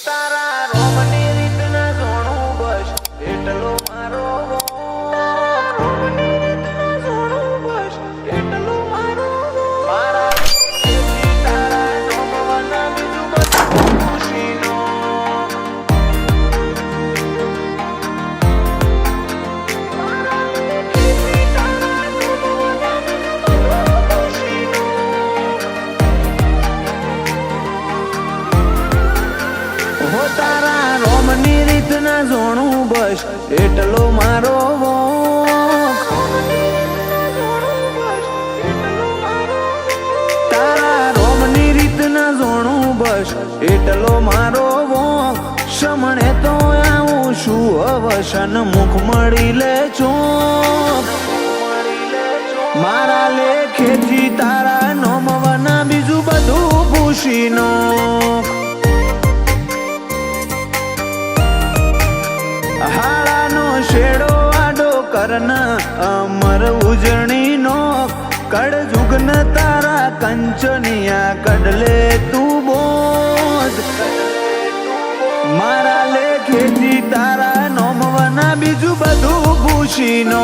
તારા રોમની રીતના જોણું બસ એટલો મારો રોમની રીતના જોણું બસ એટલો મારો મારા તારા જોમવાના બીજું બધું ખુશીનો હો તારા રોમની રીતના જોણું બસ એટલો મારો તારા રોમની રીતના જોણું બસ એટલો મારો સમણે તો આવું શું અવસન મુખ મળી લે ચોક મારા લેખેથી તારા નોમવાના બીજું બધું ખુશીનો હાળાનો શેડો આડો કરન અમર ઉજણીનો કડ જુગન તારા કંચનિયા કડલે તું બોધ મારા લેખેથી તારા નોમવાના બીજું બધું ખુશીનો